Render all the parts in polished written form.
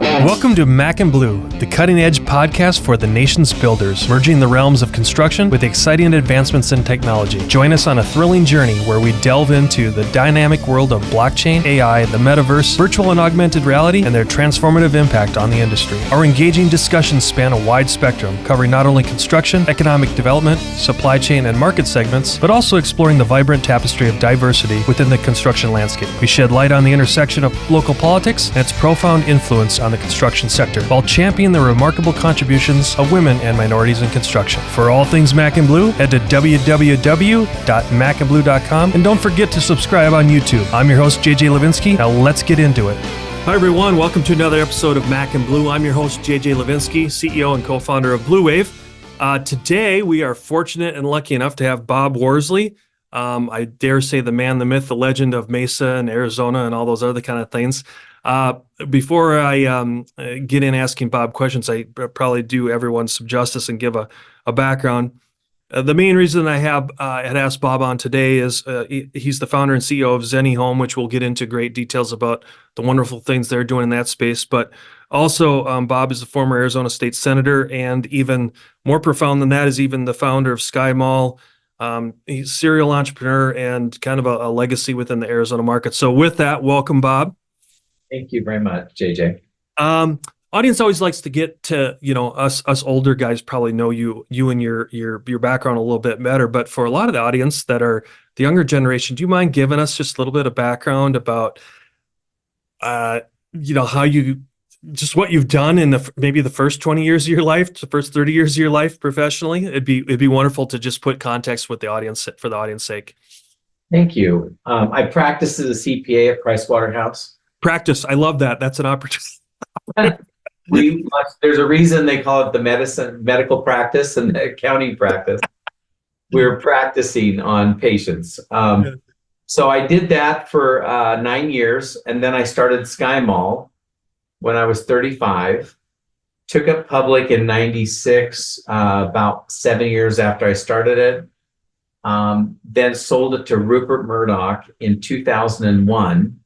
Welcome to Mac and Bleu, the cutting-edge podcast for the nation's builders, merging the realms of construction with exciting advancements in technology. Join us on a thrilling journey where we delve into the dynamic world of blockchain, AI, the metaverse, virtual and augmented reality, and their transformative impact on the industry. Our engaging discussions span a wide spectrum, covering not only construction, economic development, supply chain, and market segments, but also exploring the vibrant tapestry of diversity within the construction landscape. We shed light on the intersection of local politics and its profound influence on the construction sector, while championing the remarkable contributions of women and minorities in construction. For all things Mac and Bleu, head to www.macandbleu.com, and don't forget to subscribe on YouTube. I'm your host, JJ Levinsky. Now let's get into it. Hi everyone, welcome to another episode of Mac and Bleu. I'm your host, JJ Levinsky, CEO and co-founder of Blue Wave. Today, we are fortunate and lucky enough to have Bob Worsley. I dare say the man, the myth, the legend of Mesa and Arizona and all those other kind of things. Before I get in asking Bob questions, I probably do everyone some justice and give a background. The main reason I had asked Bob on today is he's the founder and CEO of ZenniHome, which we'll get into great details about the wonderful things they're doing in that space. But also, Bob is a former Arizona State Senator, and even more profound than that is even the founder of SkyMall. He's a serial entrepreneur and kind of a legacy within the Arizona market. So with that, welcome, Bob. Thank you very much, JJ. Audience always likes to get to, us older guys probably know you and your background a little bit better. But for a lot of the audience that are the younger generation, do you mind giving us just a little bit of background about, how you, just what you've done in maybe the first 20 years of your life, the first 30 years of your life professionally? It'd be wonderful to just put context with the audience for the audience sake. Thank you. I practiced as a CPA at Pricewaterhouse. Practice. I love that. That's an opportunity. There's a reason they call it the medical practice and the accounting practice. We're practicing on patients. So I did that for 9 years, and then I started SkyMall when I was 35. Took it public in 96, about 7 years after I started it. Then sold it to Rupert Murdoch in 2001.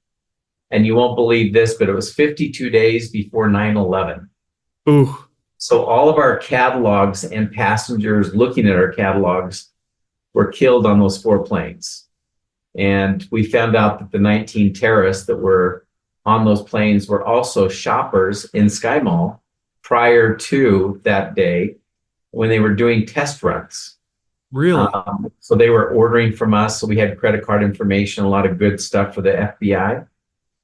And you won't believe this, but it was 52 days before 9/11. Ooh. So all of our catalogs and passengers looking at our catalogs were killed on those 4 planes. And we found out that the 19 terrorists that were on those planes were also shoppers in SkyMall prior to that day when they were doing test runs. Really? So they were ordering from us. So we had credit card information, a lot of good stuff for the FBI.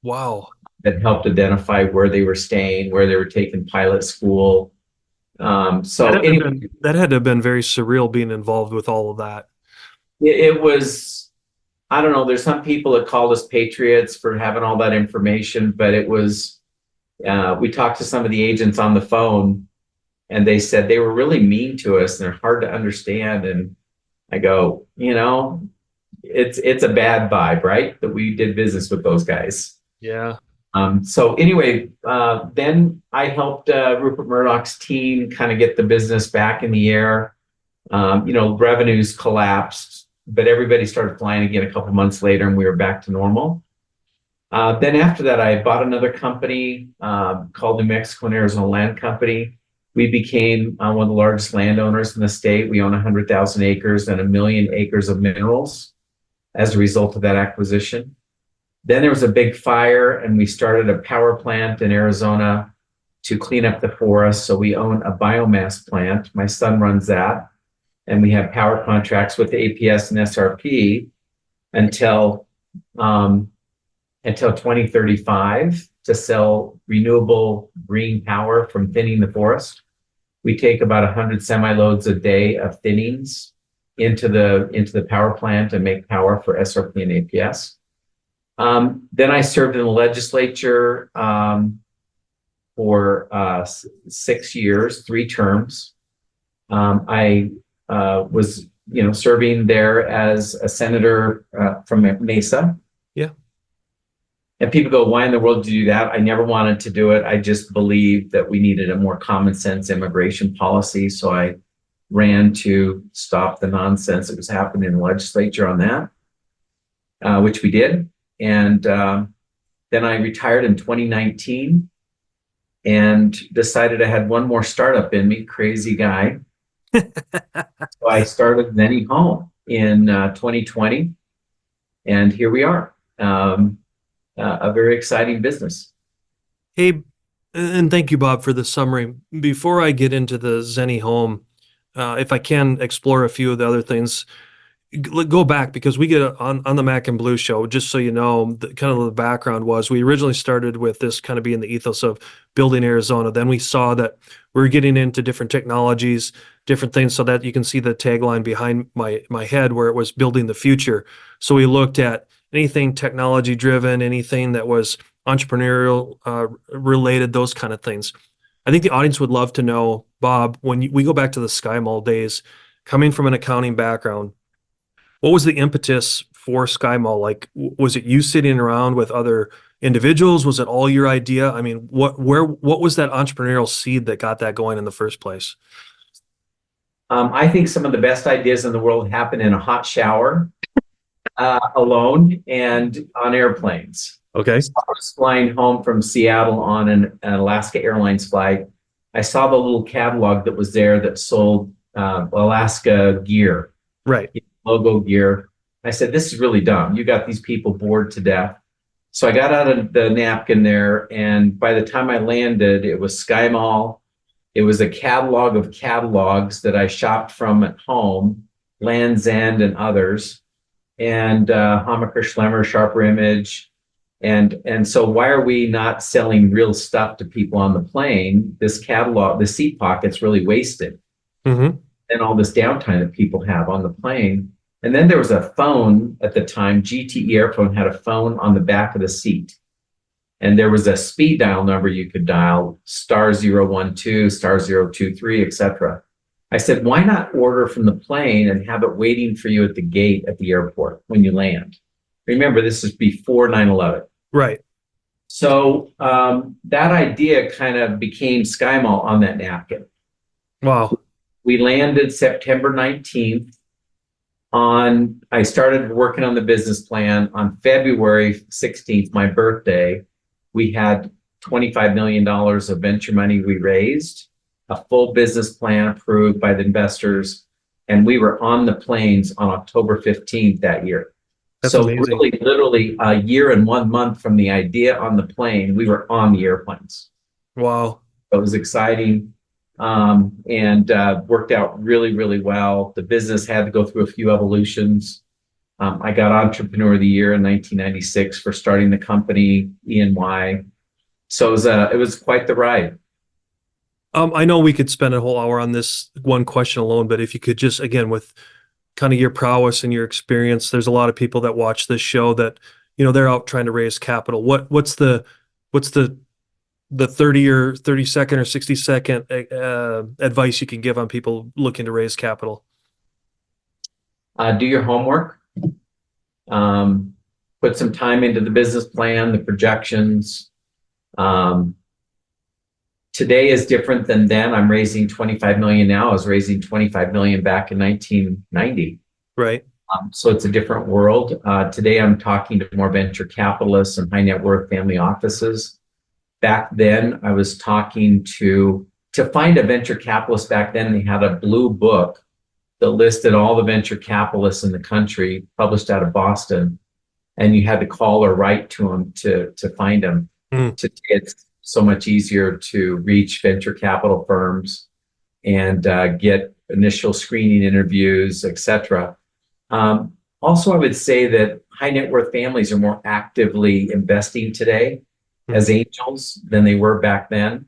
Wow. That helped identify where they were staying, where they were taking pilot school. That had to have been very surreal being involved with all of that. It was, I don't know, there's some people that called us patriots for having all that information, but it was, we talked to some of the agents on the phone and they said they were really mean to us and they're hard to understand. And I go, it's a bad vibe, right? That we did business with those guys. Yeah. So anyway, then I helped Rupert Murdoch's team kind of get the business back in the air. Revenues collapsed, but everybody started flying again a couple months later and we were back to normal. Then after that, I bought another company called New Mexico and Arizona Land Company. We became one of the largest landowners in the state. We own 100,000 acres and 1 million acres of minerals as a result of that acquisition. Then there was a big fire and we started a power plant in Arizona to clean up the forest. So we own a biomass plant. My son runs that. And we have power contracts with the APS and SRP until 2035 to sell renewable green power from thinning the forest. We take about 100 semi-loads a day of thinnings into the power plant and make power for SRP and APS. Then I served in the legislature for 6 years, 3 terms. I was, serving there as a senator from Mesa. Yeah. And people go, why in the world did you do that? I never wanted to do it. I just believed that we needed a more common sense immigration policy. So I ran to stop the nonsense that was happening in the legislature on that, which we did. And then I retired in 2019. and decided I had one more startup in me, crazy guy. So I started ZenniHome in 2020, and here we are. A very exciting business. Hey, and thank you, Bob, for the summary. Before I get into the ZenniHome, if I can explore a few of the other things, go back because we get on the Mac and Blue show, just so you know, kind of the background was we originally started with this kind of being the ethos of building Arizona. Then we saw that we were getting into different technologies, different things, so that you can see the tagline behind my head where it was building the future. So we looked at anything technology driven, anything that was entrepreneurial related, those kind of things. I think the audience would love to know, Bob, when we go back to the SkyMall days, coming from an accounting background, what was the impetus for SkyMall? Like, was it you sitting around with other individuals? Was it all your idea? I mean, what was that entrepreneurial seed that got that going in the first place? I think some of the best ideas in the world happen in a hot shower, alone, and on airplanes. Okay. So I was flying home from Seattle on an Alaska Airlines flight. I saw the little catalog that was there that sold Alaska gear. Right. Logo gear. I said, this is really dumb. You got these people bored to death. So I got out of the napkin there, and by the time I landed, it was SkyMall. It was a catalog of catalogs that I shopped from at home, Land's End and others, and Hammacher Schlemmer, Sharper Image. And so why are we not selling real stuff to people on the plane? This catalog, the seat pocket's really wasted. Mm-hmm. And all this downtime that people have on the plane. And then there was a phone at the time, GTE Airphone had a phone on the back of the seat. And there was a speed dial number you could dial, *012, *023, etc. I said, why not order from the plane and have it waiting for you at the gate at the airport when you land? Remember, this is before 9/11. Right. So that idea kind of became SkyMall on that napkin. Wow. We landed September 19th. I started working on the business plan on February 16th, my birthday. We had $25 million of venture money we raised, a full business plan approved by the investors, and we were on the planes on October 15th that year. That's so amazing. Really, literally a year and 1 month from the idea on the plane, we were on the airplanes. Wow. It was exciting. And worked out really, really well. The business had to go through a few evolutions. I got Entrepreneur of the Year in 1996 for starting the company, E&Y. So it was quite the ride. I know we could spend a whole hour on this one question alone, but if you could just, again, with kind of your prowess and your experience, there's a lot of people that watch this show that, they're out trying to raise capital. What's the 30 or 30-second or 60-second advice you can give on people looking to raise capital? Do your homework. Put some time into the business plan, the projections. Today is different than then. I'm raising 25 million now. I was raising 25 million back in 1990. Right. So it's a different world. Today I'm talking to more venture capitalists and high net worth family offices. Back then, I was talking to find a venture capitalist back then, they had a blue book that listed all the venture capitalists in the country, published out of Boston, and you had to call or write to them to find them. Today, it's so much easier to reach venture capital firms and get initial screening interviews, etc. Also, I would say that high net worth families are more actively investing today as angels than they were back then.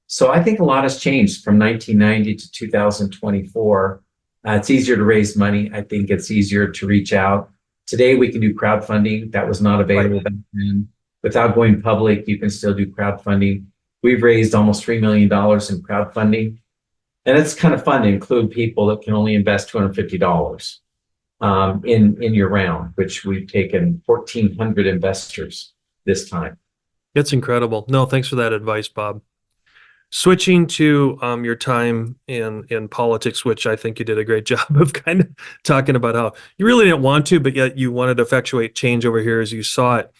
So I think a lot has changed from 1990 to 2024. It's easier to raise money. I think it's easier to reach out. Today we can do crowdfunding. That was not available back then. Without going public, you can still do crowdfunding. We've raised almost $3 million in crowdfunding. And it's kind of fun to include people that can only invest $250 in your round, which we've taken 1,400 investors this time. That's incredible. No, thanks for that advice, Bob. Switching to your time in politics, which I think you did a great job of kind of talking about how you really didn't want to, but yet you wanted to effectuate change over here as you saw it.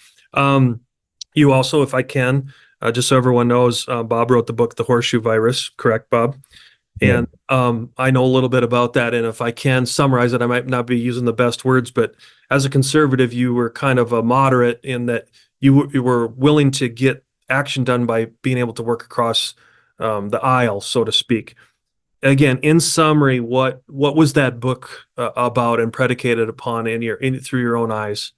You also, if I can, Just so everyone knows, Bob wrote the book, The Horseshoe Virus, correct, Bob? Yeah. And I know a little bit about that. And if I can summarize it, I might not be using the best words, but as a conservative, you were kind of a moderate in that you were willing to get action done by being able to work across the aisle, so to speak. Again, in summary, what was that book about and predicated upon through your own eyes?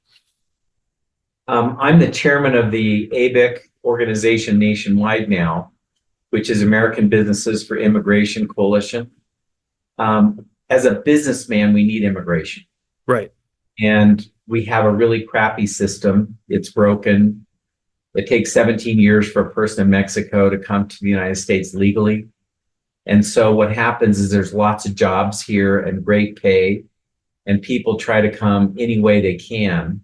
I'm the chairman of the ABIC organization nationwide now, which is American Businesses for Immigration Coalition. As a businessman, we need immigration. Right. And we have a really crappy system. It's broken. It takes 17 years for a person in Mexico to come to the United States legally. And so what happens is there's lots of jobs here and great pay, and people try to come any way they can,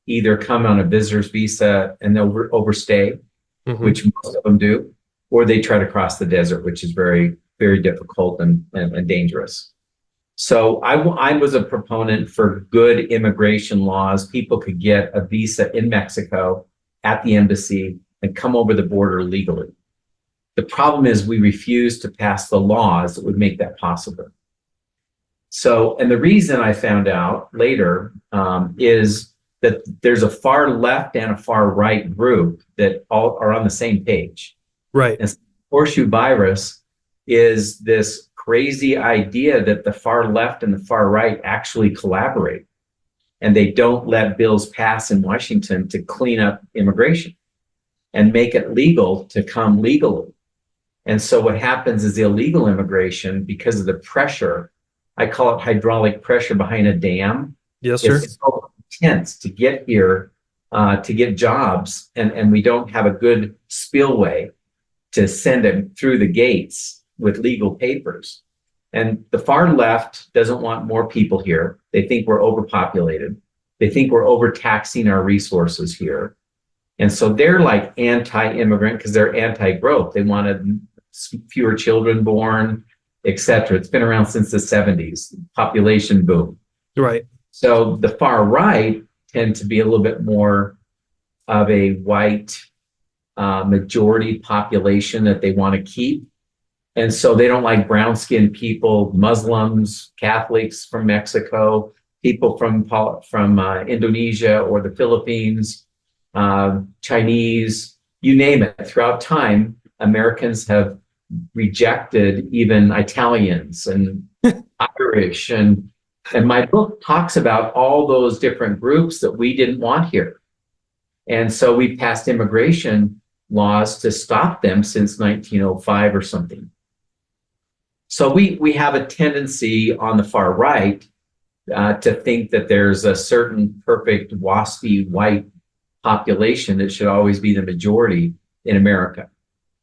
either come on a visitor's visa and they'll overstay, which most of them do, or they try to cross the desert, which is very, very difficult and dangerous. So I was a proponent for good immigration laws. People could get a visa in Mexico at the embassy and come over the border legally. The problem is we refuse to pass the laws that would make that possible. So, and the reason I found out later is that there's a far left and a far right group that all are on the same page. Right. And horseshoe virus is this crazy idea that the far left and the far right actually collaborate, and they don't let bills pass in Washington to clean up immigration and make it legal to come legally. And so what happens is the illegal immigration, because of the pressure, I call it hydraulic pressure behind a dam. Yes, sir. It's so intense to get here, to get jobs, and we don't have a good spillway to send them through the gates with legal papers. And the far left doesn't want more people here. They think we're overpopulated. They think we're overtaxing our resources here. And so they're like anti-immigrant because they're anti-growth. They wanted fewer children born, et cetera. It's been around since the 70s, population boom. Right. So the far right tend to be a little bit more of a white majority population that they want to keep. And so they don't like brown-skinned people, Muslims, Catholics from Mexico, people from Indonesia or the Philippines, Chinese, you name it. Throughout time, Americans have rejected even Italians and Irish. And my book talks about all those different groups that we didn't want here. And so we passed immigration laws to stop them since 1905 or something. So we have a tendency on the far right to think that there's a certain perfect waspy white population that should always be the majority in America.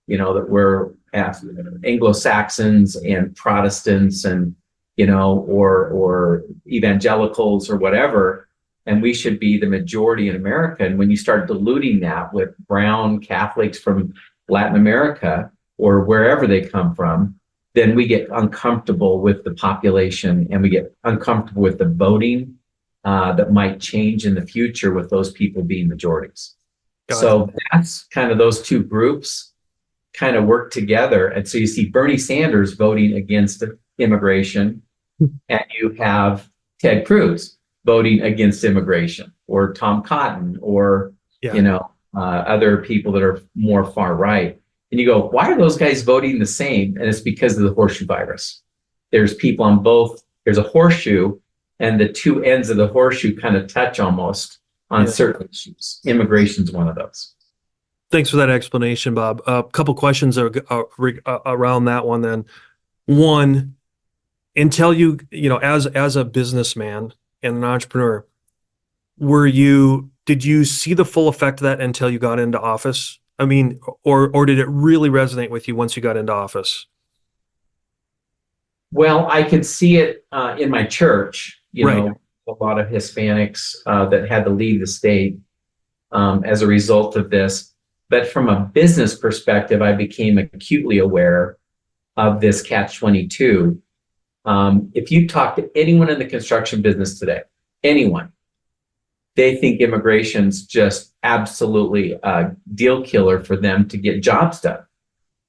You know, that we're Anglo-Saxons and Protestants and, you know, or evangelicals or whatever, and we should be the majority in America. And when you start diluting that with brown Catholics from Latin America or wherever they come from, then we get uncomfortable with the population and we get uncomfortable with the voting that might change in the future with those people being majorities. So that's kind of those two groups kind of work together. And so you see Bernie Sanders voting against immigration, and you have Ted Cruz voting against immigration, or Tom Cotton, or other people that are more far right. And you go, why are those guys voting the same? And it's because of the horseshoe virus. There's people on both. There's a horseshoe, and the two ends of the horseshoe kind of touch almost on certain issues. Immigration is one of those. Thanks for that explanation, Bob. A couple questions around that one then. One, until as a businessman and an entrepreneur, did you see the full effect of that until you got into office? I mean, or did it really resonate with you once you got into office? Well, I could see it in my church, Right. A lot of Hispanics that had to leave the state as a result of this. But from a business perspective, I became acutely aware of this catch-22. If you talk to anyone in the construction business today, anyone, they think immigration's just absolutely a deal killer for them to get jobs done.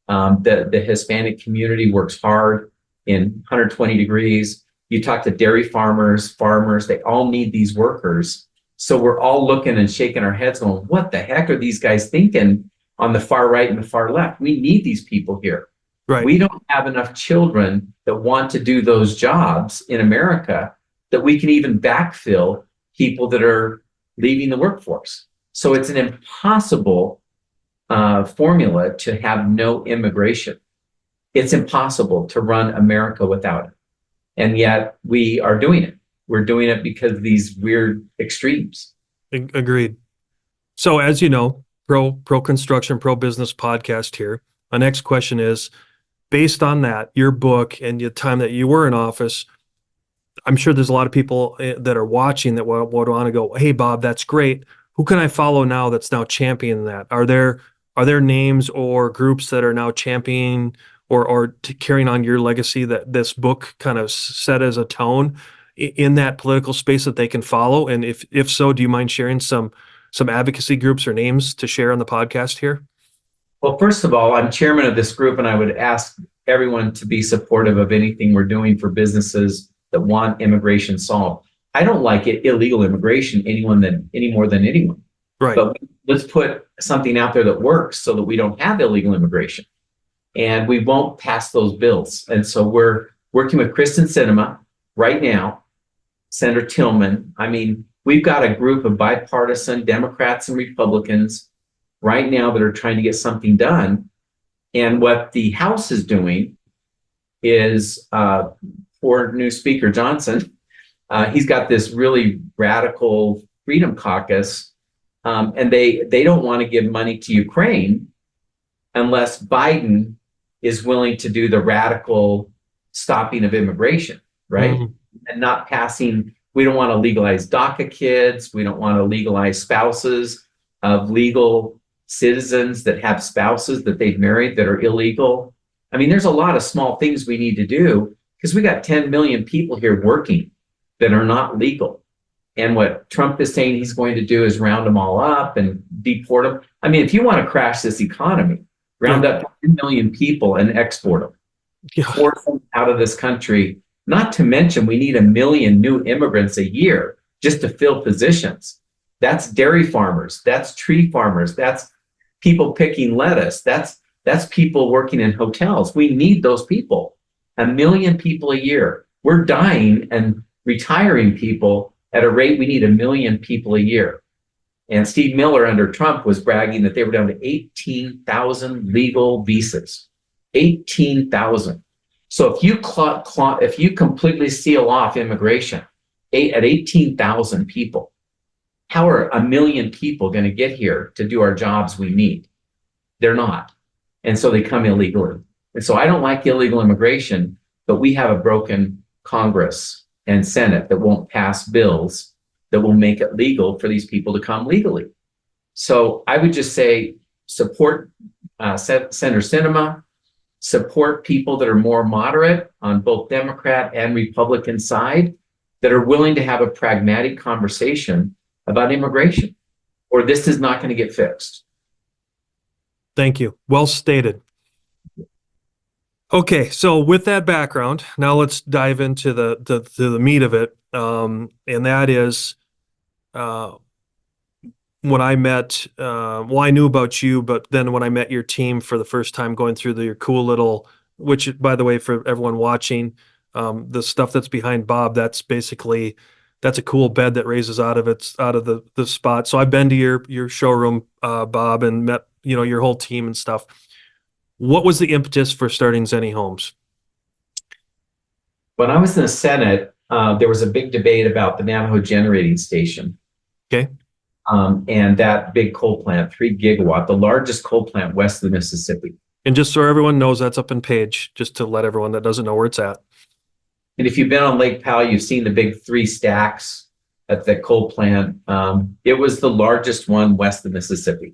The Hispanic community works hard in 120 degrees. You talk to dairy farmers, they all need these workers. So we're all looking and shaking our heads going, what the heck are these guys thinking on the far right and the far left? We need these people here. Right. We don't have enough children that want to do those jobs in America that we can even backfill people that are leaving the workforce. So it's an impossible formula to have no immigration. It's impossible to run America without it. And yet we are doing it. We're doing it because of these weird extremes. Agreed. So as you know, pro construction, pro business podcast here. My next question is, based on that, your book and the time that you were in office, I'm sure there's a lot of people that are watching that would want to go, hey, Bob, that's great. Who can I follow now that's now championing that? Are there names or groups that are now championing or carrying on your legacy that this book kind of set as a tone in that political space that they can follow? And if so, do you mind sharing some advocacy groups or names to share on the podcast here? Well, first of all, I'm chairman of this group, and I would ask everyone to be supportive of anything we're doing for businesses that want immigration solved. I don't like it, illegal immigration, any more than anyone. Right. But let's put something out there that works so that we don't have illegal immigration. And we won't pass those bills. And so we're working with Kristen Sinema right now, Senator Tillman. I mean, we've got a group of bipartisan Democrats and Republicans right now that are trying to get something done. And what the House is doing is, for new Speaker Johnson, he's got this really radical Freedom Caucus, and they don't want to give money to Ukraine unless Biden is willing to do the radical stopping of immigration, right? Mm-hmm. And not passing. We don't want to legalize DACA kids. We don't want to legalize spouses of legal citizens that have spouses that they've married that are illegal. I mean, there's a lot of small things we need to do because we got 10 million people here working that are not legal. And what Trump is saying he's going to do is round them all up and deport them. I mean, if you want to crash this economy, round up 10 million people and export them, force them out of this country. Not to mention, we need 1 million new immigrants a year just to fill positions. That's dairy farmers. That's tree farmers. That's people picking lettuce. That's people working in hotels. We need those people. 1 million people a year. We're dying and retiring people at a rate we need 1 million people a year. And Steve Miller under Trump was bragging that they were down to 18,000 legal visas. 18,000. So if you completely seal off immigration at 18,000 people, how are 1 million people going to get here to do our jobs we need? They're not. And so they come illegally. And so I don't like illegal immigration, but we have a broken Congress and Senate that won't pass bills that will make it legal for these people to come legally. So I would just say support Senator Sinema, support people that are more moderate on both Democrat and Republican side that are willing to have a pragmatic conversation about immigration, or this is not going to get fixed. Thank you. Well stated. Okay, so with that background, now let's dive into the meat of it, and that is when I met. Well, I knew about you, but then when I met your team for the first time, going through your cool little, which, by the way, for everyone watching, the stuff that's behind Bob, that's a cool bed that raises out of the spot. So I've been to your showroom, Bob, and met your whole team and stuff. What was the impetus for starting ZenniHomes? When I was in the Senate, there was a big debate about the Navajo generating station. Okay. And that big coal plant, 3 gigawatt, the largest coal plant west of the Mississippi. And just so everyone knows, that's up in Page, just to let everyone that doesn't know where it's at. And if you've been on Lake Powell, you've seen the big 3 stacks at the coal plant. It was the largest one west of Mississippi.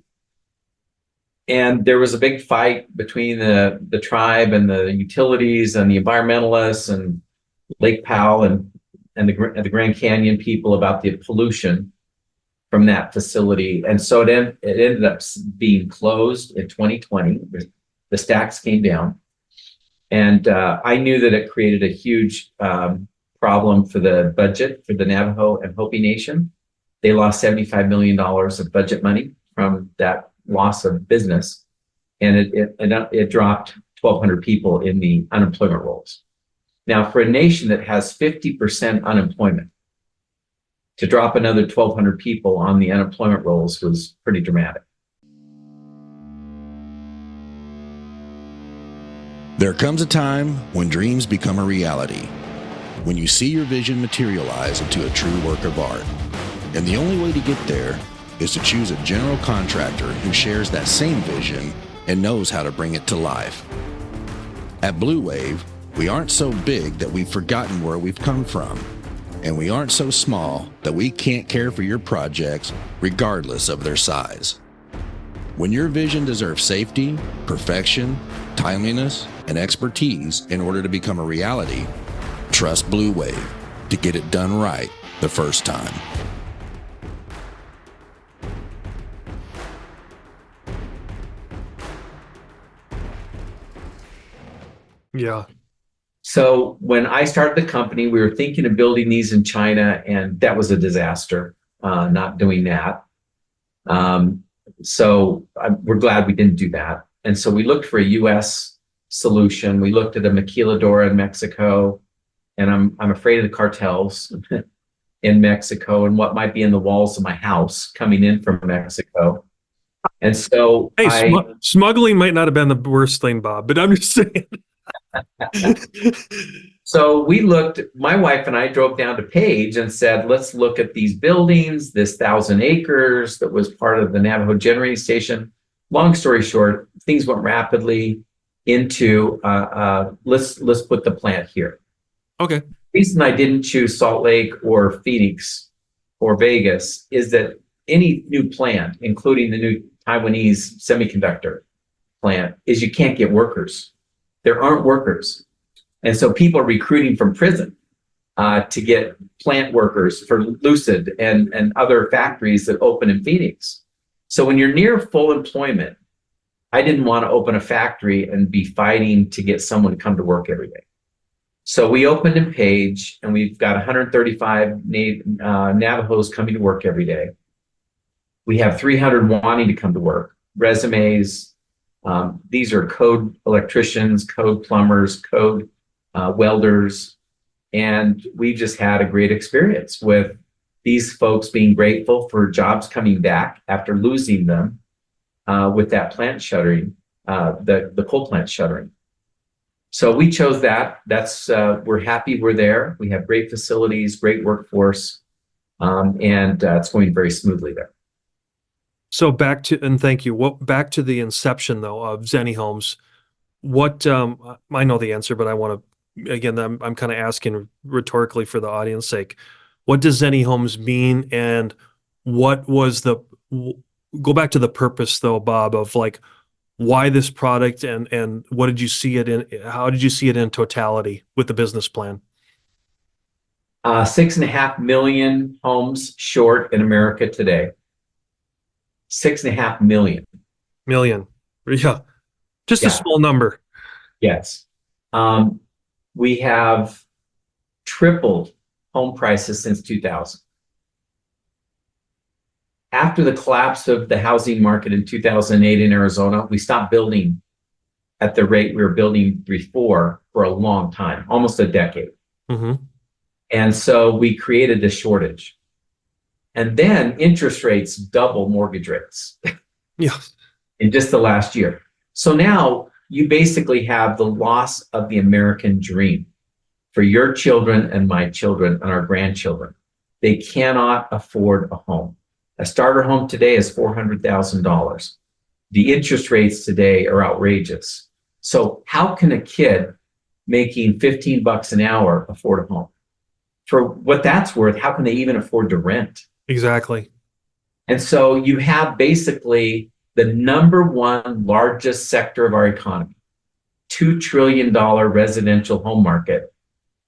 And there was a big fight between the tribe and the utilities and the environmentalists and Lake Powell and the Grand Canyon people about the pollution. from that facility. And so it ended up being closed in 2020. The stacks came down. And I knew that it created a huge problem for the budget for the Navajo and Hopi Nation. They lost $75 million of budget money from that loss of business. And it dropped 1,200 people in the unemployment rolls. Now, for a nation that has 50% unemployment, to drop another 1,200 people on the unemployment rolls was pretty dramatic. There comes a time when dreams become a reality, when you see your vision materialize into a true work of art. And the only way to get there is to choose a general contractor who shares that same vision and knows how to bring it to life. At Blue Wave, we aren't so big that we've forgotten where we've come from, and we aren't so small that we can't care for your projects regardless of their size. When your vision deserves safety, perfection, timeliness, and expertise in order to become a reality, trust Blue Wave to get it done right the first time. Yeah. So when I started the company, we were thinking of building these in China, and that was a disaster, not doing that. We're glad we didn't do that. And so we looked for a U.S. solution. We looked at a maquiladora in Mexico, and I'm afraid of the cartels in Mexico and what might be in the walls of my house coming in from Mexico. And so smuggling might not have been the worst thing, Bob, but I'm just saying. So we looked, my wife and I drove down to Page and said, let's look at these buildings, this 1,000 acres that was part of the Navajo generating station. Long story short, things went rapidly into, let's put the plant here. Okay. The reason I didn't choose Salt Lake or Phoenix or Vegas is that any new plant, including the new Taiwanese semiconductor plant, is you can't get workers. There aren't workers. And so people are recruiting from prison to get plant workers for Lucid and other factories that open in Phoenix. So when you're near full employment, I didn't want to open a factory and be fighting to get someone to come to work every day. So we opened in Page, and we've got 135 Navajos coming to work every day. We have 300 wanting to come to work, resumes. These are code electricians, code plumbers, code welders. And we just had a great experience with these folks being grateful for jobs coming back after losing them with that plant shuttering, the coal plant shuttering. So we chose that. We're happy we're there. We have great facilities, great workforce, and it's going very smoothly there. So thank you. Back to the inception though of ZenniHomes. What I know the answer, but I want to again. I'm kind of asking rhetorically for the audience sake. What does ZenniHomes mean, and what was go back to the purpose though, Bob, of like why this product and what did you see it in? How did you see it in totality with the business plan? 6.5 million homes short in America today. 6.5 million. Yeah. Just a small number. Yes. We have tripled home prices since 2000. After the collapse of the housing market in 2008 in Arizona, we stopped building at the rate we were building before for a long time, almost a decade. Mm-hmm. And so we created this shortage. And then interest rates double mortgage rates in just the last year. So now you basically have the loss of the American dream for your children and my children and our grandchildren. They cannot afford a home. A starter home today is $400,000. The interest rates today are outrageous. So how can a kid making $15 an hour afford a home? For what that's worth, how can they even afford to rent? Exactly. And so you have basically the number one largest sector of our economy, $2 trillion residential home market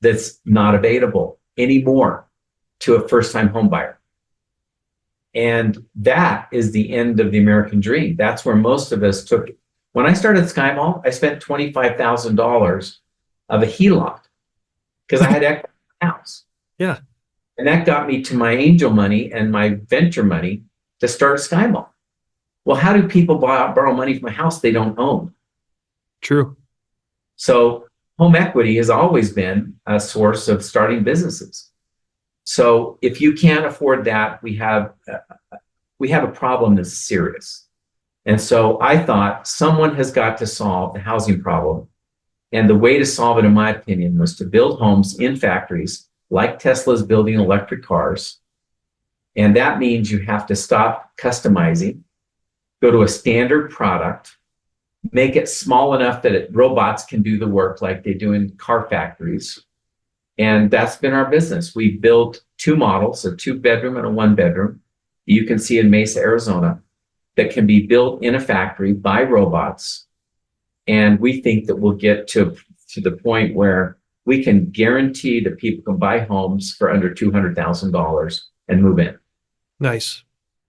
that's not available anymore to a first-time home buyer. And that is the end of the American dream. That's where most of us took. When I started SkyMall, I spent $25,000 of a HELOC because I had equity in the house. Yeah. And that got me to my angel money and my venture money to start SkyMall. Well, how do people borrow money from a house they don't own? True. So home equity has always been a source of starting businesses. So if you can't afford that, we have a problem that's serious. And so I thought someone has got to solve the housing problem. And the way to solve it, in my opinion, was to build homes in factories like Tesla's building electric cars. And that means you have to stop customizing, go to a standard product, make it small enough that robots can do the work like they do in car factories. And that's been our business. We built 2 models, a 2-bedroom and a 1-bedroom. You can see in Mesa, Arizona, that can be built in a factory by robots. And we think that we'll get to the point where we can guarantee that people can buy homes for under $200,000 and move in. Nice.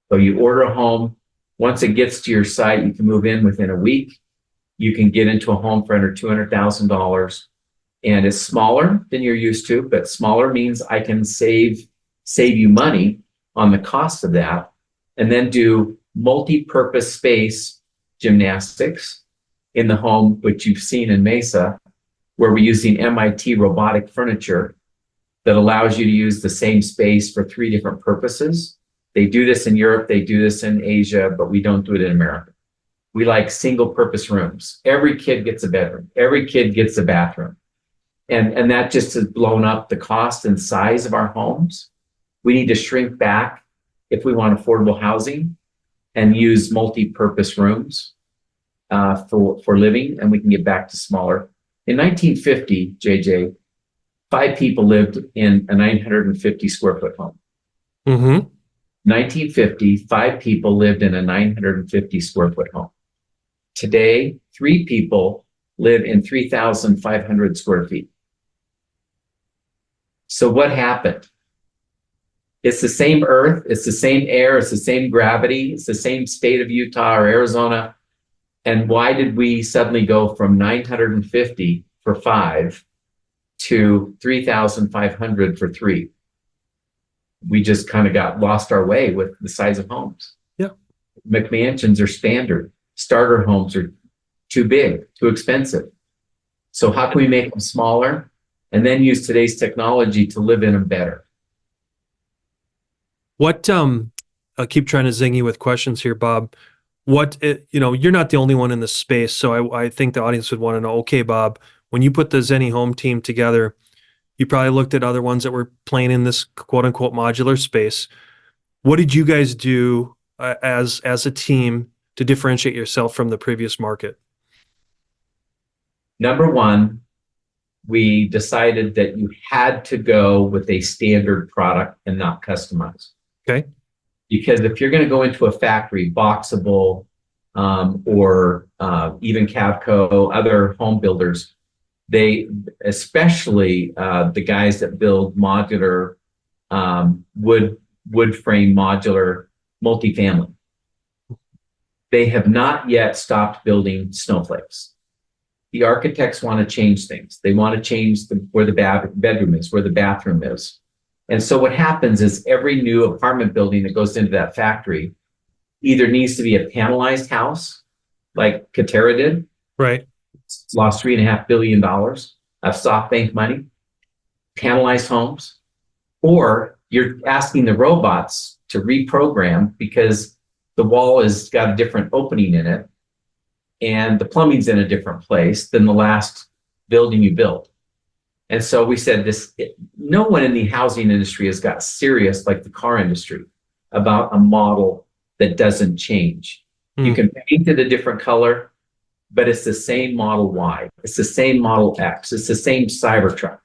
So you order a home. Once it gets to your site, you can move in within a week. You can get into a home for under $200,000. And it's smaller than you're used to, but smaller means I can save you money on the cost of that, and then do multi-purpose space gymnastics in the home, which you've seen in Mesa, where we're using MIT robotic furniture that allows you to use the same space for 3 different purposes. They do this in Europe, they do this in Asia, but we don't do it in America. We like single purpose rooms. Every kid gets a bedroom. Every kid gets a bathroom. And that just has blown up the cost and size of our homes. We need to shrink back if we want affordable housing and use multi-purpose rooms for living, and we can get back to smaller. In 1950, JJ, 5 people lived in a 950 square foot home. 1950, 5 people lived in a 950 square foot home. Today, 3 people live in 3,500 square feet. So what happened? It's the same earth, it's the same air, it's the same gravity, it's the same state of Utah or Arizona. And why did we suddenly go from 950 for 5 to 3,500 for 3? We just kind of lost our way with the size of homes. Yeah. McMansions are standard. Starter homes are too big, too expensive. So how can we make them smaller and then use today's technology to live in them better? What, I'll keep trying to zing you with questions here, Bob. You're not the only one in this space. So I think the audience would want to know, okay, Bob, when you put the ZenniHome team together, you probably looked at other ones that were playing in this quote unquote modular space. What did you guys do as a team to differentiate yourself from the previous market? Number one, we decided that you had to go with a standard product and not customize. Okay. Because if you're going to go into a factory, Boxable, or even Cavco, other home builders, they, especially the guys that build modular, wood frame modular multifamily, they have not yet stopped building snowflakes. The architects want to change things. They want to change where the bedroom is, where the bathroom is. And so what happens is every new apartment building that goes into that factory either needs to be a panelized house, like Katerra did. Right. It's lost $3.5 billion of SoftBank money, panelized homes, or you're asking the robots to reprogram because the wall has got a different opening in it and the plumbing's in a different place than the last building you built. And so we said no one in the housing industry has got serious, like the car industry, about a model that doesn't change. You can paint it a different color, but it's the same Model Y. It's the same Model X. It's the same Cybertruck.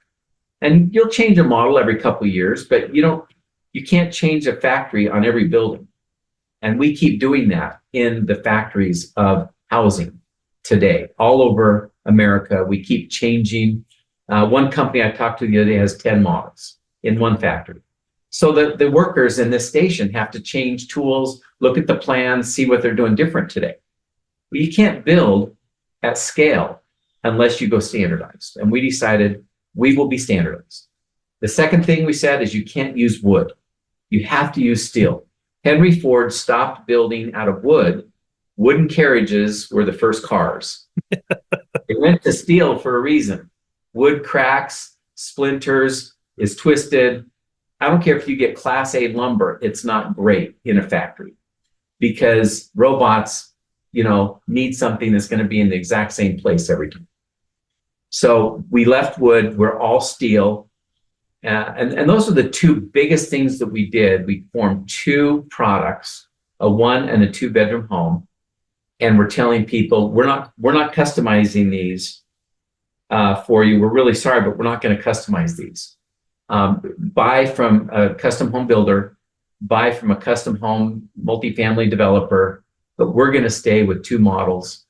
And you'll change a model every couple of years, but you can't change a factory on every building. And we keep doing that in the factories of housing today, all over America. We keep changing. One company I talked to the other day has 10 models in one factory. So the workers in this station have to change tools, look at the plans, see what they're doing different today. But you can't build at scale unless you go standardized. And we decided we will be standardized. The second thing we said is you can't use wood. You have to use steel. Henry Ford stopped building out of wood. Wooden carriages were the first cars. They went to steel for a reason. Wood cracks, splinters, is twisted. I don't care if you get Class A lumber, it's not great in a factory because robots, need something that's going to be in the exact same place every time. So we left wood, we're all steel. And those are the two biggest things that we did. We formed two products, a 1 and a 2 bedroom home. And we're telling people, we're not customizing these for you. We're really sorry, but we're not going to customize these. Buy from a custom home builder, buy from a custom home multifamily developer, but we're going to stay with two models.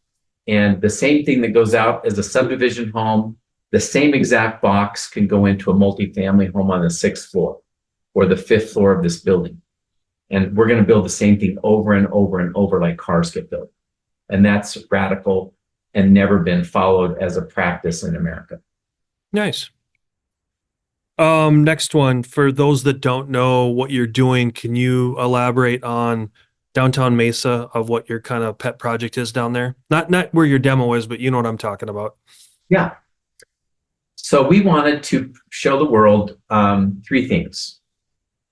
And the same thing that goes out as a subdivision home, the same exact box can go into a multifamily home on the 6th floor or the 5th floor of this building. And we're going to build the same thing over and over and over like cars get built. And that's radical and never been followed as a practice in America. Nice. Next one, for those that don't know what you're doing, can you elaborate on downtown Mesa of what your kind of pet project is down there? Not where your demo is, but you know what I'm talking about. Yeah. So we wanted to show the world three things.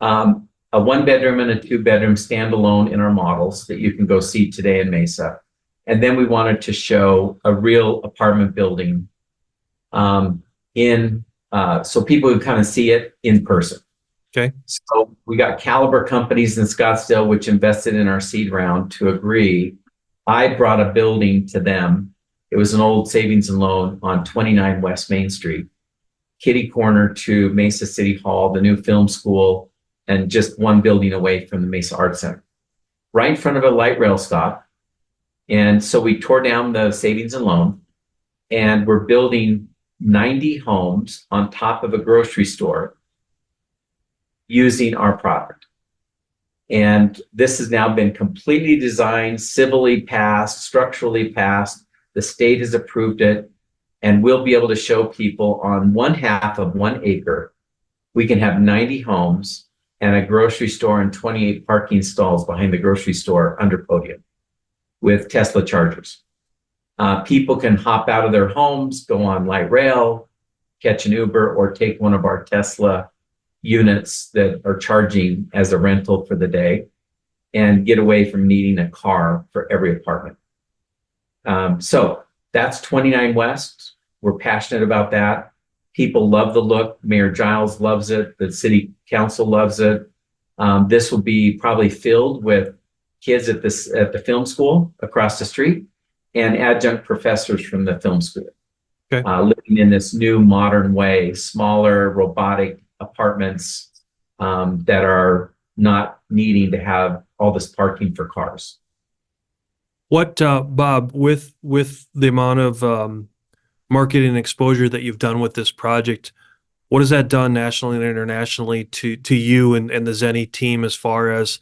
A 1 bedroom and a 2 bedroom standalone in our models that you can go see today in Mesa. And then we wanted to show a real apartment building so people would kind of see it in person. Okay. So we got Caliber Companies in Scottsdale, which invested in our seed round to agree. I brought a building to them. It was an old savings and loan on 29 West Main Street, kitty corner to Mesa City Hall, the new film school, and just one building away from the Mesa Art Center, right in front of a light rail stop. And so we tore down the savings and loan, and we're building 90 homes on top of a grocery store using our product. And this has now been completely designed, civilly passed, structurally passed. The state has approved it, and we'll be able to show people on 1/2 of 1 acre, we can have 90 homes and a grocery store and 28 parking stalls behind the grocery store under podium with Tesla chargers. People can hop out of their homes, go on light rail, catch an Uber, or take one of our Tesla units that are charging as a rental for the day and get away from needing a car for every apartment. So that's 29 West. We're passionate about that. People love the look. Mayor Giles loves it. The city council loves it. This will be probably filled with kids at the film school across the street and adjunct professors from the film school. Okay. Living in this new modern way, smaller robotic apartments that are not needing to have all this parking for cars. What, Bob, with the amount of marketing exposure that you've done with this project, what has that done nationally and internationally to you and the Zenni team as far as,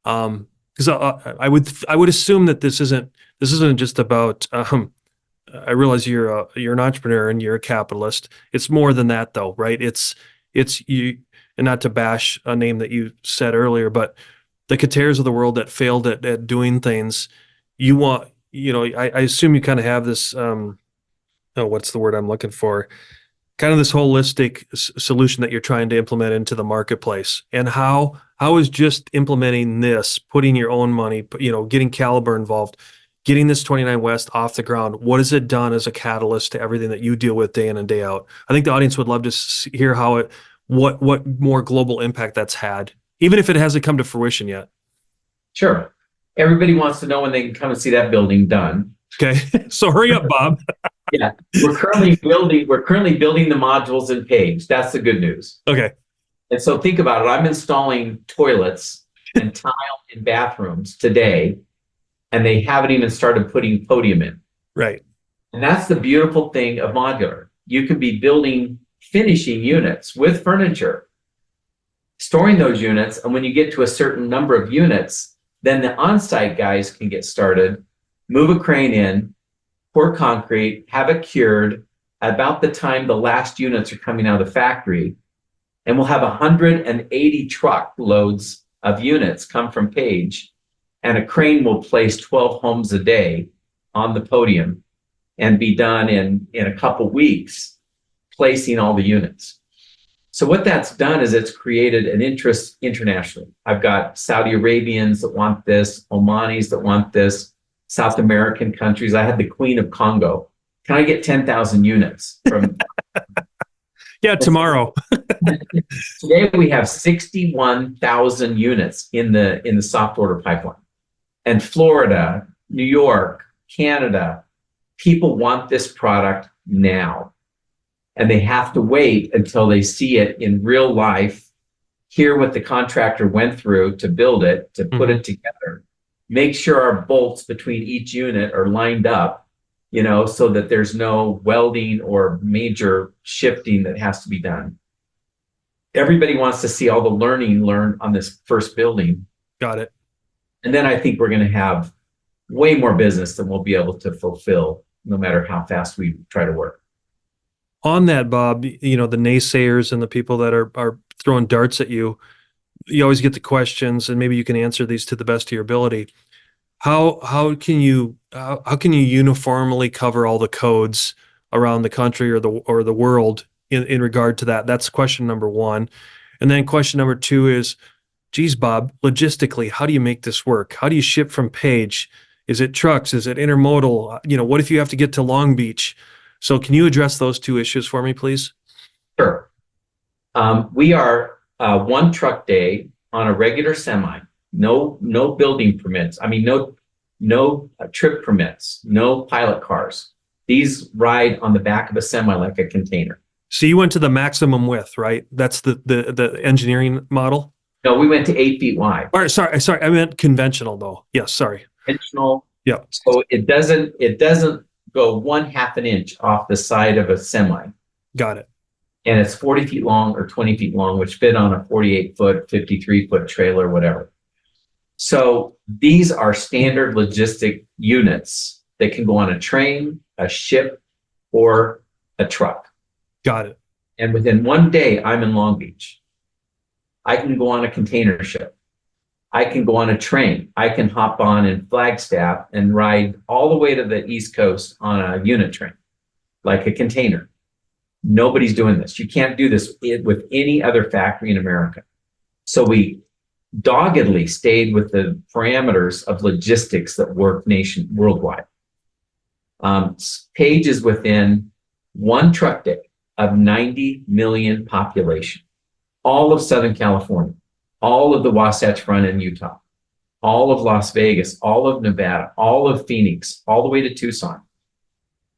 because I would assume that this isn't just about, I realize you're an entrepreneur and you're a capitalist. It's more than that though, right? It's you, and not to bash a name that you said earlier, but the Katers of the world that failed at doing things, you want, I assume you kind of have this, what's the word I'm looking for? Kind of this holistic solution that you're trying to implement into the marketplace. And how is just implementing this, putting your own money, getting Caliber involved, getting this 29 West off the ground, what has it done as a catalyst to everything that you deal with day in and day out? I think the audience would love to hear what more global impact that's had, even if it hasn't come to fruition yet. Sure. Everybody wants to know when they can come and see that building done. Okay. So hurry up, Bob. Yeah. We're currently building the modules in Page. That's the good news. Okay. And so think about it. I'm installing toilets and tile in bathrooms today, and they haven't even started putting podium in. Right. And that's the beautiful thing of modular. You can be building finishing units with furniture storing those units. And when you get to a certain number of units, then the on-site guys can get started, move a crane in, pour concrete, have it cured about the time the last units are coming out of the factory. And we'll have 180 truck loads of units come from Page, and a crane will place 12 homes a day on the podium and be done in a couple weeks, placing all the units. So what that's done is it's created an interest internationally. I've got Saudi Arabians that want this, Omanis that want this, South American countries. I had the Queen of Congo. Can I get 10,000 units from? Yeah, tomorrow. Today we have 61,000 units in the soft order pipeline. And Florida, New York, Canada, people want this product now. And they have to wait until they see it in real life, hear what the contractor went through to build it, to put it together, make sure our bolts between each unit are lined up, so that there's no welding or major shifting that has to be done. Everybody wants to see all the learned on this first building. Got it. And then I think we're going to have way more business than we'll be able to fulfill, no matter how fast we try to work. On that, Bob, the naysayers and the people that are throwing darts at you, you always get the questions, and maybe you can answer these to the best of your ability. How can you uniformly cover all the codes around the country or the world in regard to that? That's question number one. And then question number two is, geez, Bob, logistically, how do you make this work? How do you ship from Page? Is it trucks? Is it intermodal? What if you have to get to Long Beach? So can you address those two issues for me, please? Sure. We are one truck day on a regular semi. No building permits. No trip permits. No pilot cars. These ride on the back of a semi like a container. So you went to the maximum width, right? That's the engineering model? No, we went to 8 feet wide. All right, sorry. I meant conventional though. Yes, sorry. Conventional. Yeah. So it doesn't go 1/2 an inch off the side of a semi. Got it. And it's 40 feet long or 20 feet long, which fit on a 48-foot, 53-foot trailer, whatever. So these are standard logistic units that can go on a train, a ship, or a truck. Got it. And within one day, I'm in Long Beach. I can go on a container ship. I can go on a train. I can hop on in Flagstaff and ride all the way to the East Coast on a unit train, like a container. Nobody's doing this. You can't do this with any other factory in America. So we doggedly stayed with the parameters of logistics that work worldwide. Page is within one truck day of 90 million population, all of Southern California, all of the Wasatch Front in Utah, all of Las Vegas, all of Nevada, all of Phoenix, all the way to Tucson,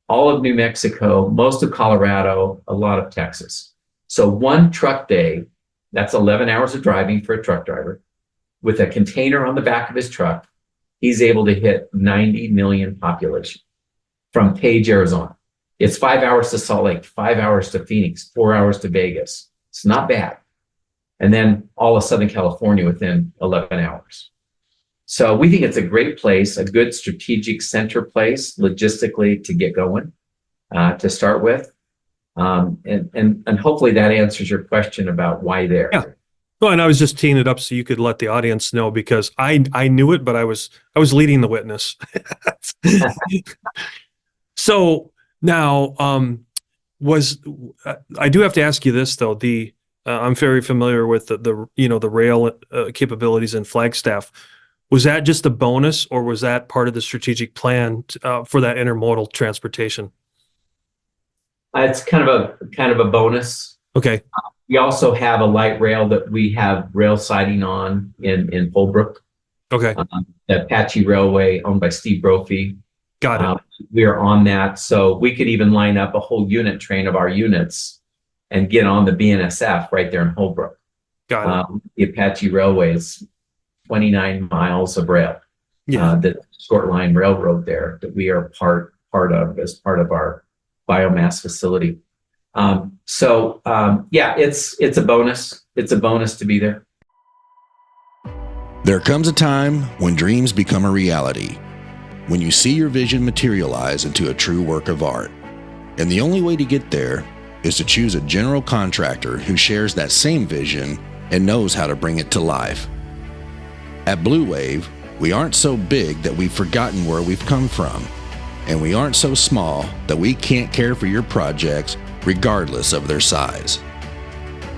all of New Mexico, most of Colorado, a lot of Texas. So one truck day, that's 11 hours of driving for a truck driver, with a container on the back of his truck, he's able to hit 90 million population from Page, Arizona. It's 5 hours to Salt Lake, 5 hours to Phoenix, 4 hours to Vegas. It's not bad. And then all of Southern California within 11 hours. So we think it's a great place, a good strategic center place logistically to get going, to start with. And hopefully that answers your question about why there. Yeah. Well, and I was just teeing it up so you could let the audience know, because I knew it, but I was leading the witness. So now, I do have to ask you this though. I'm very familiar with the rail capabilities in Flagstaff. Was that just a bonus, or was that part of the strategic plan for that intermodal transportation? It's kind of a bonus. Okay. We also have a light rail that we have rail siding on in Holbrook. Okay. The Apache Railway, owned by Steve Brophy. Got it. We are on that, so we could even line up a whole unit train of our units and get on the BNSF right there in Holbrook. Got it. The Apache Railway is 29 miles of rail. Yeah. The short line railroad there that we are part of as part of our biomass facility. Yeah, it's a bonus. it's a bonus to be there. There comes a time when dreams become a reality, when you see your vision materialize into a true work of art. And the only way to get there is to choose a general contractor who shares that same vision and knows how to bring it to life. At Bleu Wave, we aren't so big that we've forgotten where we've come from, and we aren't so small that we can't care for your projects regardless of their size.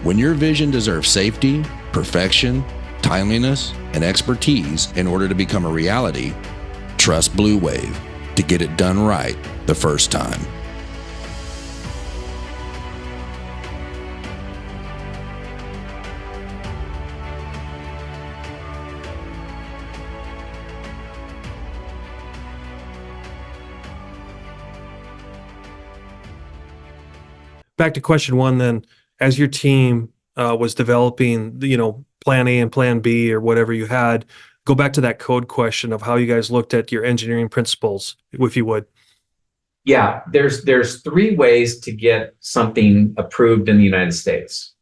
When your vision deserves safety, perfection, timeliness, and expertise in order to become a reality, trust Bleu Wave to get it done right the first time. Back to question one then, as your team was developing, plan A and plan B or whatever you had, go back to that code question of how you guys looked at your engineering principles, if you would. Yeah, there's three ways to get something approved in the United States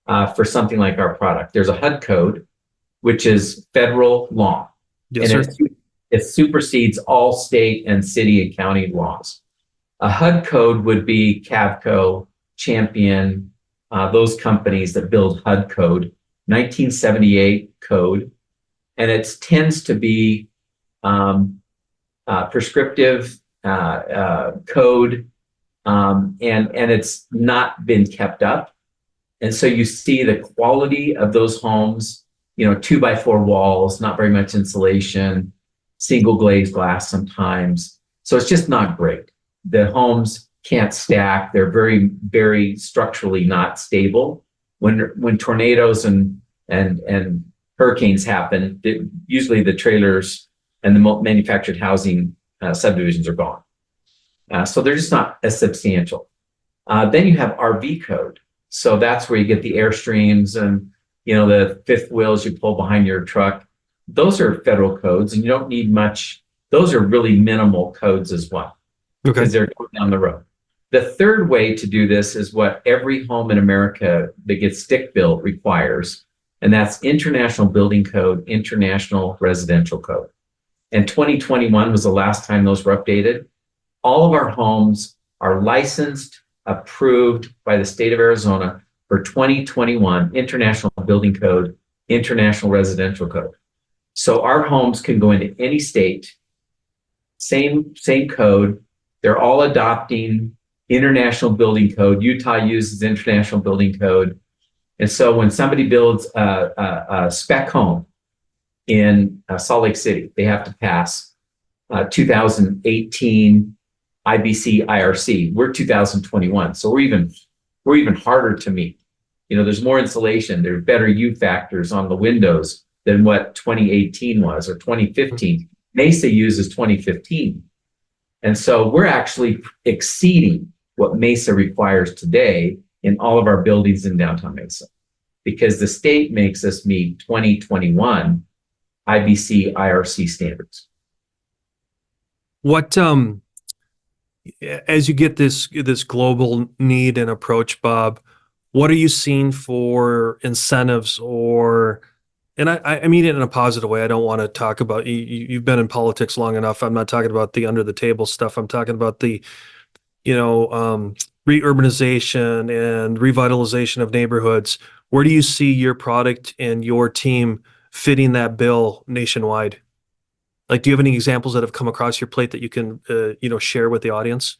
for something like our product. There's a HUD code, which is federal law. Yes, and sir. it supersedes all state and city and county laws. A HUD code would be Cavco, Champion, those companies that build HUD code, 1978 code, and it tends to be prescriptive code, and it's not been kept up. And so you see the quality of those homes, 2x4 walls, not very much insulation, single glazed glass sometimes. So it's just not great. The homes can't stack. They're very, very structurally not stable. When tornadoes and hurricanes happen, usually the trailers and the manufactured housing subdivisions are gone. So they're just not as substantial. Then you have RV code. So that's where you get the Airstreams and the fifth wheels you pull behind your truck. Those are federal codes, and you don't need much. Those are really minimal codes as well, because they're down the road. The third way to do this is what every home in America that gets stick built requires, and that's International Building Code, International Residential Code. And 2021 was the last time those were updated. All of our homes are licensed, approved by the state of Arizona for 2021 International Building Code, International Residential Code. So our homes can go into any state, same code. They're all adopting International Building Code. Utah uses International Building Code. And so when somebody builds a spec home in Salt Lake City, they have to pass 2018 IBC IRC. We're 2021, so we're even harder to meet. There's more insulation. There are better U factors on the windows than what 2018 was, or 2015. Mesa uses 2015. And so we're actually exceeding what Mesa requires today in all of our buildings in downtown Mesa, because the state makes us meet 2021 IBC IRC standards. What, as you get this global need and approach, Bob, what are you seeing for incentives and I mean it in a positive way. I don't want to talk about, you've been in politics long enough. I'm not talking about the under the table stuff. I'm talking about the, reurbanization and revitalization of neighborhoods. Where do you see your product and your team fitting that bill nationwide? Like, do you have any examples that have come across your plate that you can, share with the audience?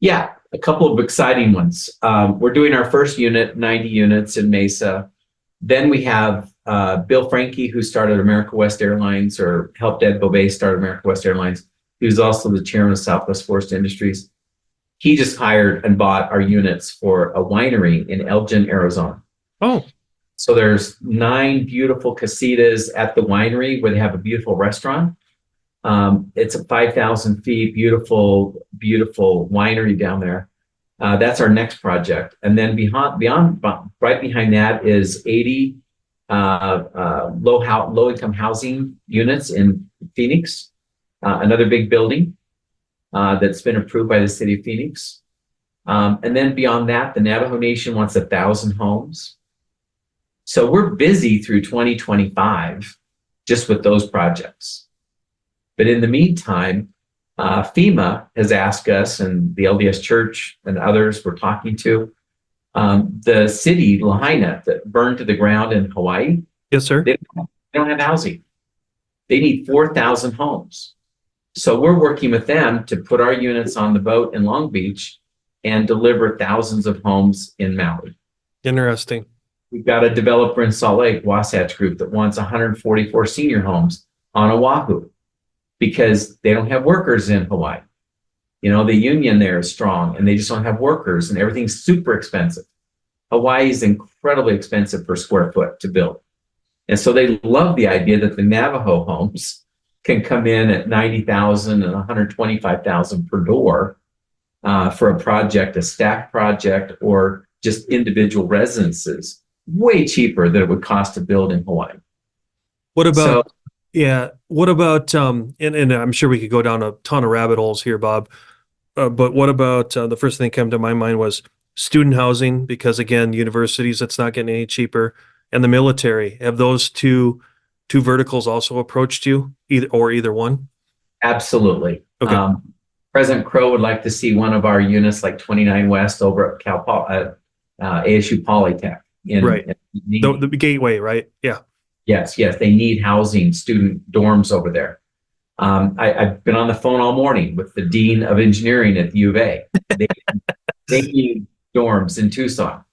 Yeah, a couple of exciting ones. We're doing our first unit, 90 units in Mesa. Then we have Bill Franke, who started America West Airlines, or helped Ed Bobet start America West Airlines. He was also the chairman of Southwest Forest Industries. He just hired and bought our units for a winery in Elgin, Arizona. Oh. So there's 9 beautiful casitas at the winery where they have a beautiful restaurant. It's a 5,000 feet, beautiful winery down there. That's our next project. And then right behind that is 80 low-income housing units in Phoenix, another big building that's been approved by the city of Phoenix. And then beyond that, the Navajo Nation wants 1,000 homes. So we're busy through 2025 just with those projects. But in the meantime, FEMA has asked us, and the LDS Church and others we're talking to, the city, Lahaina, that burned to the ground in Hawaii. Yes, sir. They don't have housing. They need 4,000 homes. So we're working with them to put our units on the boat in Long Beach and deliver thousands of homes in Maui. Interesting. We've got a developer in Salt Lake, Wasatch Group, that wants 144 senior homes on Oahu because they don't have workers in Hawaii. You know, the union there is strong and they just don't have workers and everything's super expensive. Hawaii is incredibly expensive per square foot to build. And so they love the idea that the Navajo homes can come in at $90,000 and $125,000 per door for a project, a stack project, or just individual residences, way cheaper than it would cost to build in Hawaii. What about, what about, and I'm sure we could go down a ton of rabbit holes here, Bob, but what about, the first thing that came to my mind was student housing, because again, universities, it's not getting any cheaper, and the military. Have those two verticals also approached you, either one? Absolutely. Okay. President Crow would like to see one of our units, like 29 West, over at ASU Polytech. The gateway, right? Yeah. Yes. They need housing, student dorms over there. I've been on the phone all morning with the Dean of Engineering at the U of A. They need dorms in Tucson.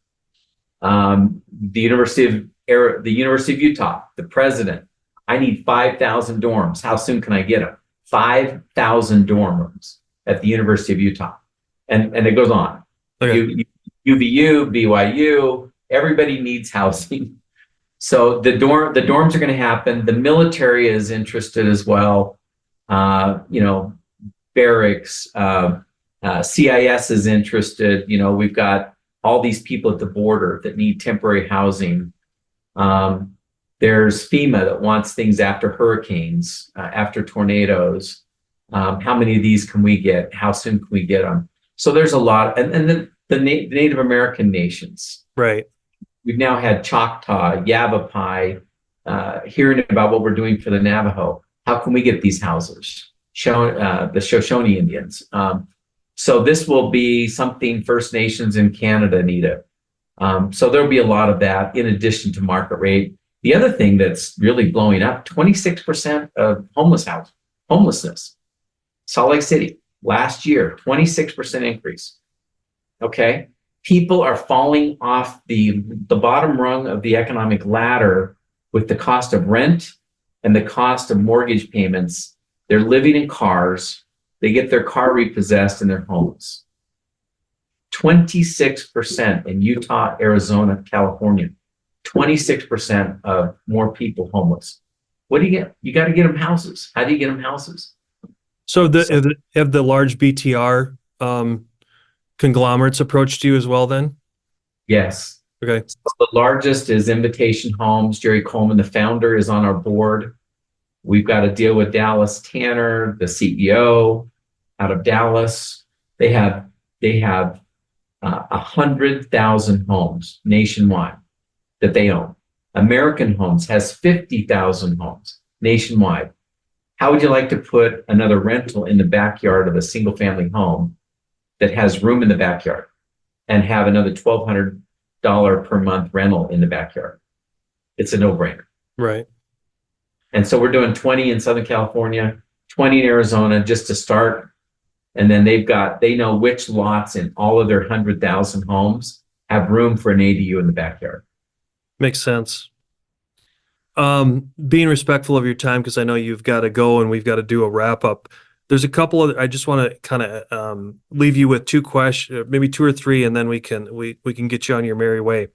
The University of Utah, the president, I need 5,000 dorms. How soon can I get them? 5,000 dorm rooms at the University of Utah. And it goes on. Okay. UVU, BYU, everybody needs housing. So the dorms are going to happen. The military is interested as well. Barracks, CIS is interested. We've got all these people at the border that need temporary housing. There's FEMA that wants things after hurricanes, after tornadoes. How many of these can we get? How soon can we get them? So there's a lot. And then the Native American nations. Right. We've now had Choctaw, Yavapai, hearing about what we're doing for the Navajo. How can we get these houses? The Shoshone Indians. So this will be something First Nations in Canada need it. So there'll be a lot of that in addition to market rate. The other thing that's really blowing up, 26% of homelessness. Salt Lake City, last year, 26% increase. Okay. People are falling off the bottom rung of the economic ladder with the cost of rent and the cost of mortgage payments. They're living in cars. They get their car repossessed and they're homeless. 26% in Utah, Arizona, California. 26% of more people homeless. What do you get? You got to get them houses. How do you get them houses? So have the large BTR conglomerates approached you as well then? Yes. Okay. So the largest is Invitation Homes. Jerry Coleman, the founder, is on our board. We've got a deal with Dallas Tanner, the CEO out of Dallas. They have 100,000 homes nationwide that they own. American Homes has 50,000 homes nationwide. How would you like to put another rental in the backyard of a single family home that has room in the backyard and have another $1,200 per month rental in the backyard? It's a no-brainer. Right. And so we're doing 20 in Southern California, 20 in Arizona just to start. And then they know which lots in all of their 100,000 homes have room for an ADU in the backyard. Makes sense. Being respectful of your time, because I know you've got to go and we've got to do a wrap up. There's a couple of, I just want to kind of leave you with two questions, maybe two or three, and then we can get you on your merry way.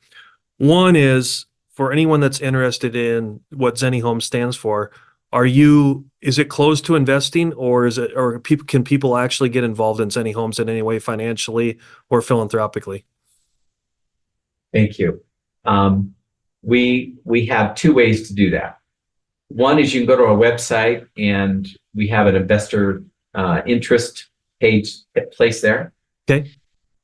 One is, for anyone that's interested in what ZenniHome stands for, is it closed to investing, or can people actually get involved in ZenniHomes in any way, financially or philanthropically? Thank you. We have two ways to do that. One is you can go to our website and we have an investor interest page place there. Okay.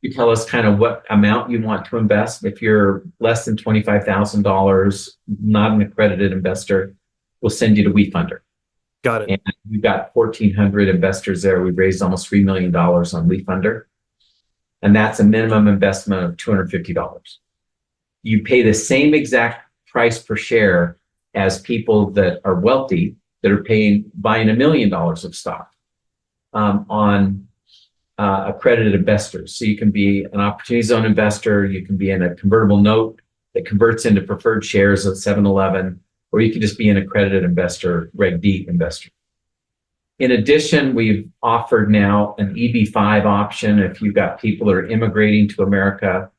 You tell us kind of what amount you want to invest. If you're less than $25,000, not an accredited investor, we'll send you to WeFunder. Got it. And we've got 1,400 investors there. We've raised almost $3 million on WeFunder. And that's a minimum investment of $250. You pay the same exact price per share as people that are wealthy that are buying $1 million of stock on accredited investors. So you can be an opportunity zone investor, you can be in a convertible note that converts into preferred shares at 7-Eleven, or you can just be an accredited investor, Reg D investor. In addition, we've offered now an EB-5 option. If you've got people that are immigrating to America,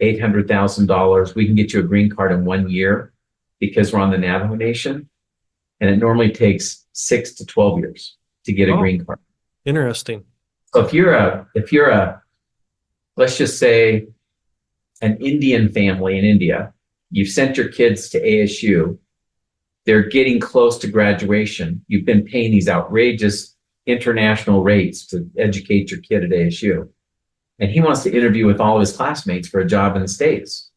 $800,000, we can get you a green card in 1 year because we're on the Navajo Nation. And it normally takes 6 to 12 years to get a green card. Interesting. So if you're a, let's just say an Indian family in India, you've sent your kids to ASU, they're getting close to graduation. You've been paying these outrageous international rates to educate your kid at ASU. And he wants to interview with all of his classmates for a job in the States.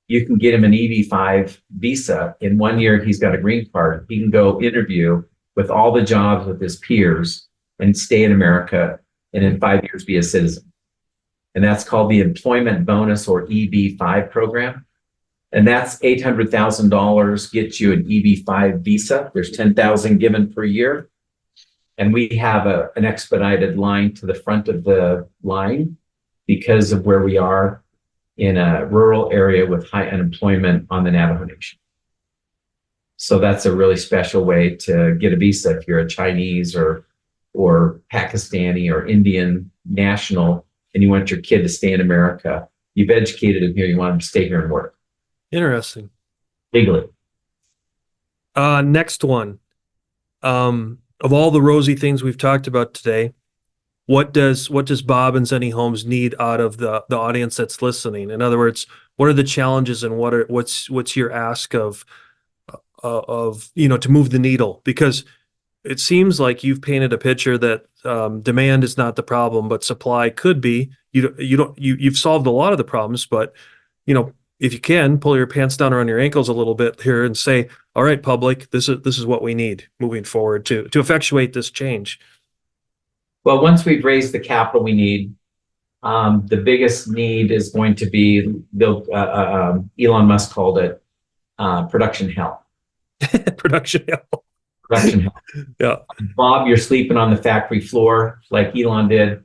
You can get him an EB-5 visa. In 1 year, he's got a green card. He can go interview with all the jobs with his peers and stay in America, and in 5 years be a citizen. And that's called the Employment Bonus or EB-5 program. And that's $800,000 gets you an EB-5 visa. There's 10,000 given per year. And we have an expedited line to the front of the line because of where we are in a rural area with high unemployment on the Navajo Nation. So that's a really special way to get a visa if you're a Chinese or Pakistani or Indian national and you want your kid to stay in America. You've educated him here, you want him to stay here and work. Interesting. Legally. Next one. Of all the rosy things we've talked about today, what does Bob and ZenniHomes need out of the audience that's listening? In other words, what are the challenges and what's your ask of to move the needle? Because it seems like you've painted a picture that demand is not the problem, but supply could be. You've solved a lot of the problems, but if you can pull your pants down around your ankles a little bit here and say, all right, public, this is what we need moving forward to effectuate this change. Well, once we've raised the capital we need, the biggest need is going to be, Elon Musk called it production hell. Production hell. Production hell. Yeah. Bob, you're sleeping on the factory floor like Elon did.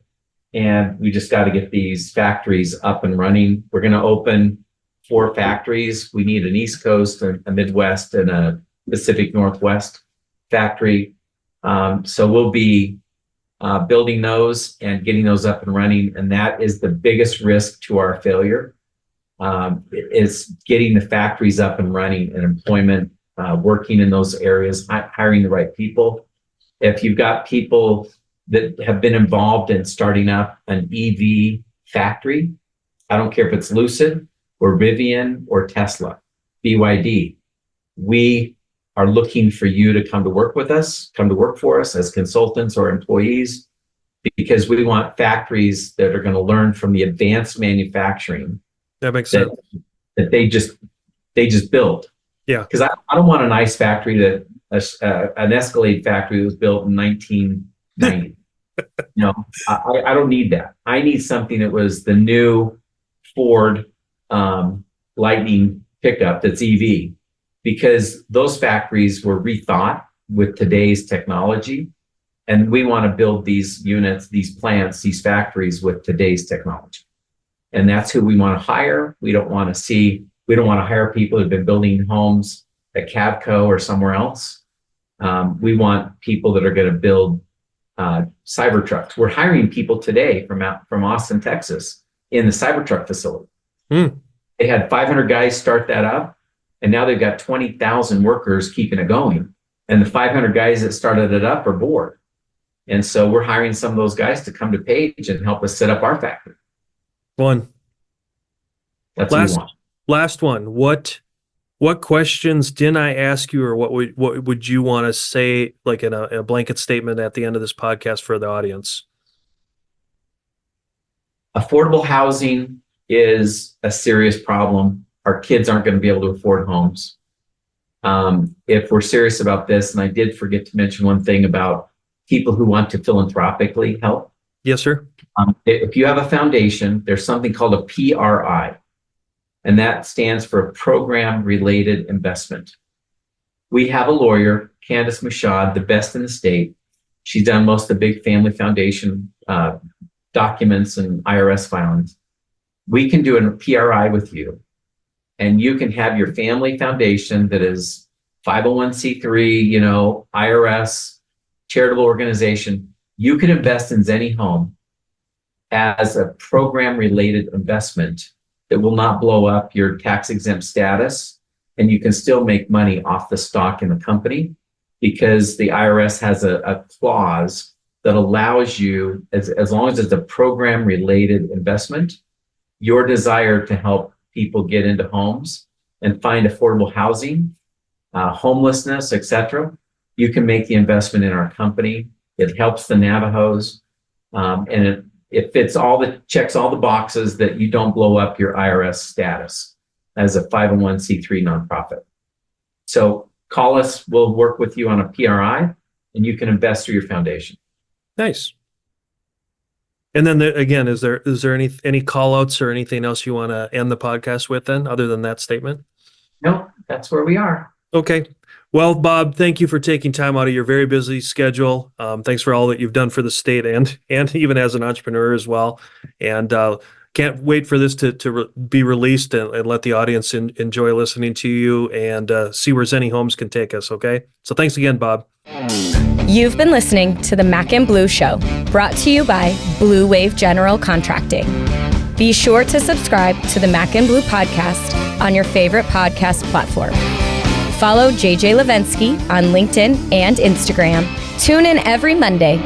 And we just got to get these factories up and running. We're going to open 4 factories. We need an East Coast, a Midwest, and a Pacific Northwest factory. So we'll be building those and getting those up and running. And that is the biggest risk to our failure, is getting the factories up and running and employment, working in those areas, hiring the right people. If you've got people that have been involved in starting up an EV factory, I don't care if it's Lucid or Rivian or Tesla, BYD, we are looking for you to come to work with us, come to work for us as consultants or employees, because we want factories that are going to learn from the advanced manufacturing that makes sense, that they just build. Yeah. Because I don't want an ICE factory that an Escalade factory that was built in 1990. I don't need that. I need something that was the new Ford Lightning pickup that's EV, because those factories were rethought with today's technology. And we want to build these units, these plants, these factories with today's technology. And that's who we want to hire. We don't want to hire people who've been building homes at Cavco or somewhere else. We want people that are going to build Cybertrucks. We're hiring people today from Austin, Texas, in the Cybertruck facility. They had 500 guys start that up, and now they've got 20,000 workers keeping it going. And the 500 guys that started it up are bored. And so we're hiring some of those guys to come to Page and help us set up our factory. One. That's what we want. Last one. What questions didn't I ask you, or what would you want to say, like in a blanket statement at the end of this podcast for the audience? Affordable housing is a serious problem. Our kids aren't going to be able to afford homes. If we're serious about this, and I did forget to mention one thing about people who want to philanthropically help. Yes, sir. If you have a foundation, there's something called a PRI, and that stands for Program Related Investment. We have a lawyer, Candace Mashad, the best in the state. She's done most of the big family foundation documents and IRS filings. We can do a PRI with you, and you can have your family foundation that is 501c3, IRS, charitable organization. You can invest in ZenniHome as a program-related investment that will not blow up your tax-exempt status, and you can still make money off the stock in the company because the IRS has a clause that allows you, as long as it's a program-related investment, your desire to help people get into homes and find affordable housing, homelessness, etc., you can make the investment in our company. It helps the Navajos, and it checks all the boxes that you don't blow up your IRS status as a 501c3 nonprofit. So call us, we'll work with you on a PRI, and you can invest through your foundation. Nice. And then again, is there any call outs or anything else you want to end the podcast with then, other than that statement? No, that's where we are. Okay. Well, Bob, thank you for taking time out of your very busy schedule. Thanks for all that you've done for the state and even as an entrepreneur as well. And can't wait for this to be released and let the audience enjoy listening to you and see where ZenniHomes can take us. Okay. So thanks again, Bob. You've been listening to the Mac and Blue Show, brought to you by Blue Wave General Contracting. Be sure to subscribe to the Mac and Blue podcast on your favorite podcast platform. Follow JJ Levinsky on LinkedIn and Instagram. Tune in every Monday